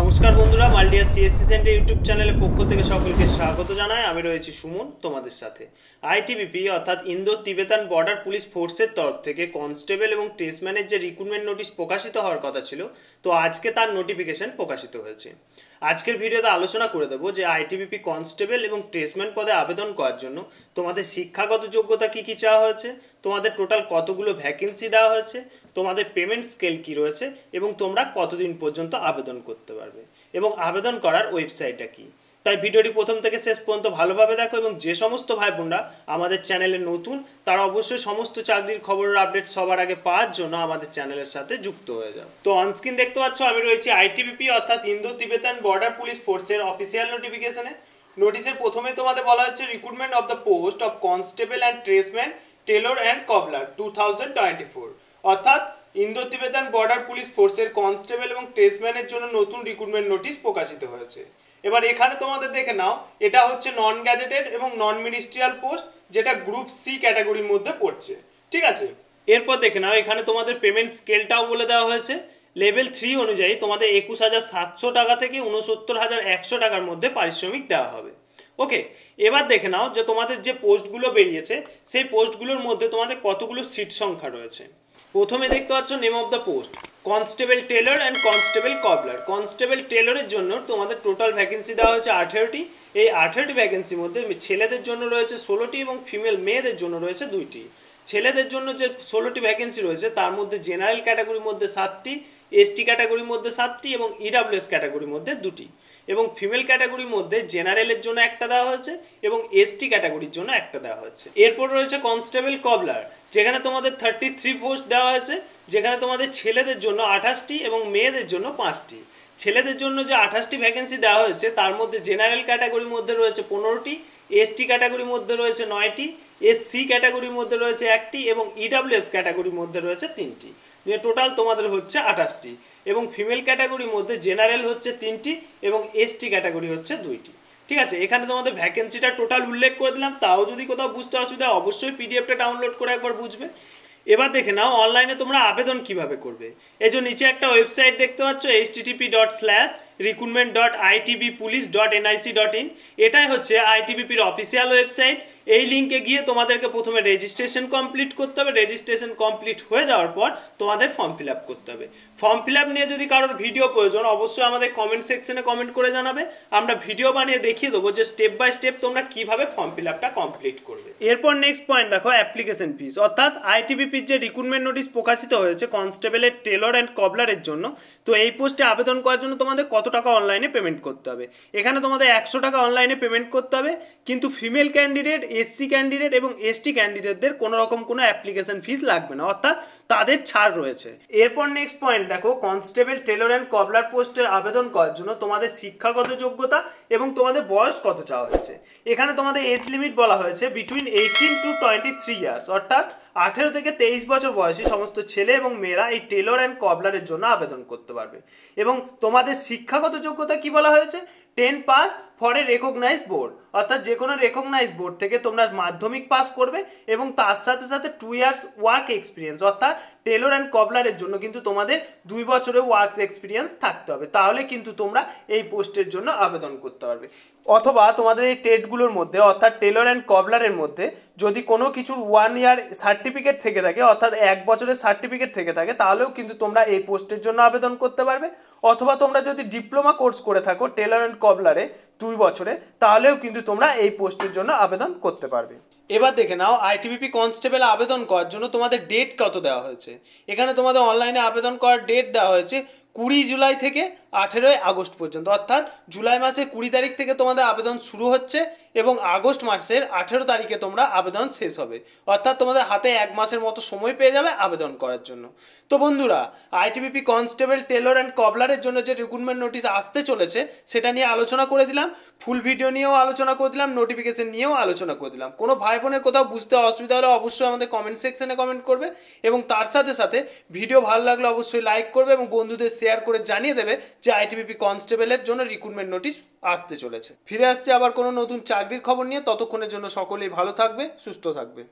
নমস্কার বন্ধুরা, মাল্টিয়া CSC centre YouTube চ্যানেলের পক্ষ থেকে সকলকে স্বাগত জানাই। আমি রয়েছি সুমন তোমাদের সাথে। আইটিবিপি অর্থাৎ ইন্দো তিবেতান বর্ডার পুলিশ ফোর্সের তরফ থেকে কনস্টেবল এবং ট্রেসম্যানের যে রিক্রুটমেন্ট নোটিশ প্রকাশিত হওয়ার কথা ছিল, তো আজকে তার নোটিফিকেশন প্রকাশিত হয়েছে। আজকের ভিডিওতে আলোচনা করে দেবো যে আইটিবিপি কনস্টেবল এবং ট্রেসম্যান পদে আবেদন করার জন্য তোমাদের শিক্ষাগত যোগ্যতা কি কি চাওয়া হয়েছে, তোমাদের টোটাল কতগুলো ভ্যাকেন্সি দেওয়া হয়েছে, তোমাদের পেমেন্ট স্কেল কি রয়েছে এবং তোমরা কতদিন পর্যন্ত আবেদন করতে পারবে এবং আবেদন করার ওয়েবসাইটটা কি। তাই ভিডিওটি প্রথম থেকে শেষ পর্যন্ত ভালোভাবে দেখো এবং যে সমস্ত ভাই বোনরা আমাদের চ্যানেলে নতুন তারা অবশ্যই সমস্ত চাকরির খবরের আপডেট সবার আগে পাওয়ার জন্য আমাদের চ্যানেলের সাথে যুক্ত হয়ে যাও। তো অনস্ক্রিন দেখতে পাচ্ছ আমি রয়েছি আইটিবিপি অর্থাৎ ইন্দো তিবেতান বর্ডার পুলিশ ফোর্সের অফিসিয়াল নোটিফিকেশনে। নোটিশের প্রথমে তোমাদের বলা হচ্ছে recruitment of the post of constable and tradesman Taylor and কবলার 2024, অর্থাৎ ইন্দো তিবেতান বর্ডার পুলিশ ফোর্সের কনস্টেবল এবং ট্রেসম্যানের জন্য নতুন রিক্রুটমেন্ট নোটিশ প্রকাশিত হয়েছে। এবার এখানে তোমাদের দেখে নাও, এটা হচ্ছে নন গ্যাজেটেড এবং নন মিনিস্ট্রিয়াল পোস্ট, যেটা গ্রুপ সি ক্যাটাগরির মধ্যে পড়ছে। ঠিক আছে, এরপর দেখে নাও এখানে তোমাদের পেমেন্ট স্কেলটাও বলে দেওয়া হয়েছে। লেভেল 3 অনুযায়ী তোমাদের 21,700 টাকা থেকে 69,100 টাকার মধ্যে পারিশ্রমিক দেওয়া হবে। ওকে, এবার দেখে নাও যে তোমাদের যে পোস্টগুলো বেরিয়েছে সেই পোস্টগুলোর মধ্যে তোমাদের কতগুলো সিট সংখ্যা রয়েছে। প্রথমে দেখতে পাচ্ছ name of the post constable Taylor and constable কবলার। Constable টেলরের জন্য তোমাদের টোটাল ভ্যাকেন্সি দেওয়া হয়েছে 18টি। এই 18টি ভ্যাকেন্সির মধ্যে ছেলেদের জন্য রয়েছে 16টি এবং ফিমেল মেয়েদের জন্য রয়েছে 2টি। ছেলেদের জন্য যে 16টি ভ্যাকেন্সি রয়েছে তার মধ্যে জেনারেল ক্যাটাগরির মধ্যে 7টি, এসটি ক্যাটাগরির মধ্যে 7টি এবং ইডাব্লিউএস ক্যাটাগরির মধ্যে 2টি। এবং ফিমেল ক্যাটাগরির মধ্যে জেনারেলের জন্য একটা দেওয়া হয়েছে এবং এসটি ক্যাটাগরির জন্য একটা দেওয়া হয়েছে। এরপর রয়েছে কনস্টেবল কবলার, যেখানে তোমাদের 33 পোস্ট দেওয়া হয়েছে, যেখানে তোমাদের ছেলেদের জন্য 28টি এবং মেয়েদের জন্য 5টি। ছেলেদের জন্য যে 28টি ভ্যাকেন্সি দেওয়া হয়েছে তার মধ্যে জেনারেল ক্যাটাগরির মধ্যে রয়েছে 15টি, এসটি ক্যাটাগরির মধ্যে রয়েছে 9টি, এসসি ক্যাটাগরির মধ্যে রয়েছে 1টি এবং ইডাব্লিউএস ক্যাটাগরির মধ্যে রয়েছে 3টি। টোটাল তোমাদের হচ্ছে 28টি। এবং ফিমেল ক্যাটাগরির মধ্যে জেনারেল হচ্ছে 3টি এবং এসটি ক্যাটাগরি হচ্ছে 2টি। ঠিক আছে, এখানে তোমাদের ভ্যাকেন্সিটা টোটাল উল্লেখ করে দিলাম। তাও যদি কোথাও বুঝতে অসুবিধা অবশ্যই পিডিএফটা ডাউনলোড করে একবার বুঝবে। এবার দেখে নাও অনলাইনে তোমরা আবেদন কিভাবে করবে। এই যে নিচে একটা ওয়েবসাইট দেখতে পাচ্ছ http:/recruitment.itbpolice.nic.in, এটাই হচ্ছে আইটিবিপির অফিসিয়াল ওয়েবসাইট। এই লিঙ্কে গিয়ে তোমাদেরকে প্রথমে রেজিস্ট্রেশন কমপ্লিট করতে হবে। রেজিস্ট্রেশন কমপ্লিট হয়ে যাওয়ার পর তোমাদের ফর্ম ফিল আপ করতে হবে। ফর্ম ফিল আপ নিয়ে যদি কারোর ভিডিও প্রয়োজন অবশ্যই আমাদের কমেন্ট সেকশনে কমেন্ট করে জানাবে। আমরা ভিডিও বানিয়ে দেখিয়ে দেবো যে স্টেপ বাই স্টেপ তোমরা কিভাবে ফর্ম ফিল আপটা কমপ্লিট করবে। এরপর নেক্সট পয়েন্ট দেখো অ্যাপ্লিকেশন ফিস, অর্থাৎ আইটিবিপির যে রিক্রুটমেন্ট নোটিশ প্রকাশিত হয়েছে কনস্টেবলের টেলর অ্যান্ড কবলারের জন্য, তো এই পোস্টে আবেদন করার জন্য তোমাদের কত টাকা অনলাইনে পেমেন্ট করতে হবে। এখানে তোমাদের 100 টাকা অনলাইনে পেমেন্ট করতে হবে, কিন্তু ফিমেল ক্যান্ডিডেট, এসসি ক্যান্ডিডেট এবং এসটি ক্যান্ডিডেটদের কোনো রকম কোনো অ্যাপ্লিকেশন ফিস লাগবে না, অর্থাৎ তাদের ছাড় রয়েছে। এরপর নেক্সট পয়েন্ট দেখো কনস্টেবল টেলর অ্যান্ড কবলার পোস্টের আবেদন করার জন্য তোমাদের শিক্ষাগত যোগ্যতা এবং তোমাদের বয়স কত চাওয়া হয়েছে। এখানে তোমাদের এজ লিমিট বলা হয়েছে বিটুইন 18 to 23 ইয়ার্স, অর্থাৎ 18 থেকে 23 বছর বয়সী সমস্ত ছেলে এবং মেয়েরা এই টেলর অ্যান্ড কবলারের জন্য আবেদন করতে পারবে। এবং তোমাদের শিক্ষাগত যোগ্যতা কি বলা হয়েছে 10 pass for a recognized board, অর্থাৎ যে কোনো রেকগনাইজড বোর্ড থেকে তোমরা মাধ্যমিক পাস করবে এবং তার সাথে সাথে 2 ইয়ার্স ওয়ার্ক এক্সপিরিয়েন্স, অর্থাৎ টেলর অ্যান্ড কবলারের জন্য কিন্তু তোমাদের 2 বছরের ওয়ার্ক এক্সপিরিয়েন্স থাকতে হবে, তাহলে কিন্তু তোমরা এই পোস্টের জন্য আবেদন করতে পারবে। অথবা তোমাদের এই টেটগুলোর মধ্যে অর্থাৎ টেলর অ্যান্ড কবলারের মধ্যে যদি কোনো কিছুর 1 ইয়ার সার্টিফিকেট থেকে থাকে, অর্থাৎ 1 বছরের সার্টিফিকেট থেকে থাকে, তাহলেও কিন্তু তোমরা এই পোস্টের জন্য আবেদন করতে পারবে। অথবা তোমরা যদি ডিপ্লোমা কোর্স করে থাকো টেলর অ্যান্ড কবলারে 2 বছরে, তাহলেও কিন্তু তোমরা এই পোস্টের জন্য আবেদন করতে পারবে। এবার দেখে নাও আইটিবিপি কনস্টেবল আবেদন করার জন্য তোমাদের ডেট কত দেওয়া হয়েছে। এখানে তোমাদের অনলাইনে আবেদন করার ডেট দেওয়া হয়েছে 20 জুলাই থেকে 18 আগস্ট পর্যন্ত, অর্থাৎ জুলাই মাসের 20 তারিখ থেকে তোমাদের আবেদন শুরু হচ্ছে এবং আগস্ট মাসের 18 তারিখে তোমরা আবেদন শেষ হবে, অর্থাৎ তোমাদের হাতে 1 মাসের মতো সময় পেয়ে যাবে আবেদন করার জন্য। তো বন্ধুরা, আইটিবিপি কনস্টেবল টেলর অ্যান্ড কবলারের জন্য যে রিক্রুটমেন্ট নোটিশ আসতে চলেছে সেটা নিয়ে আলোচনা করে দিলাম, ফুল ভিডিও নিয়েও আলোচনা করে দিলাম, নোটিফিকেশন নিয়েও আলোচনা করে দিলাম। কোনো ভাই বোনের কোথাও বুঝতে অসুবিধা হলে অবশ্যই আমাদের কমেন্ট সেকশনে কমেন্ট করবে এবং তার সাথে সাথে ভিডিও ভালো লাগলে অবশ্যই লাইক করবে এবং বন্ধুদের শেয়ার করে জানিয়ে দেবে যে আইটিবিপি কনস্টেবলের জন্য রিক্রুটমেন্ট নোটিশ আসতে চলেছে। ফিরে আসছে আবার কোনো নতুন চাকরির খবর নিয়ে, ততক্ষণের জন্য সকলেই ভালো থাকবে, সুস্থ থাকবে।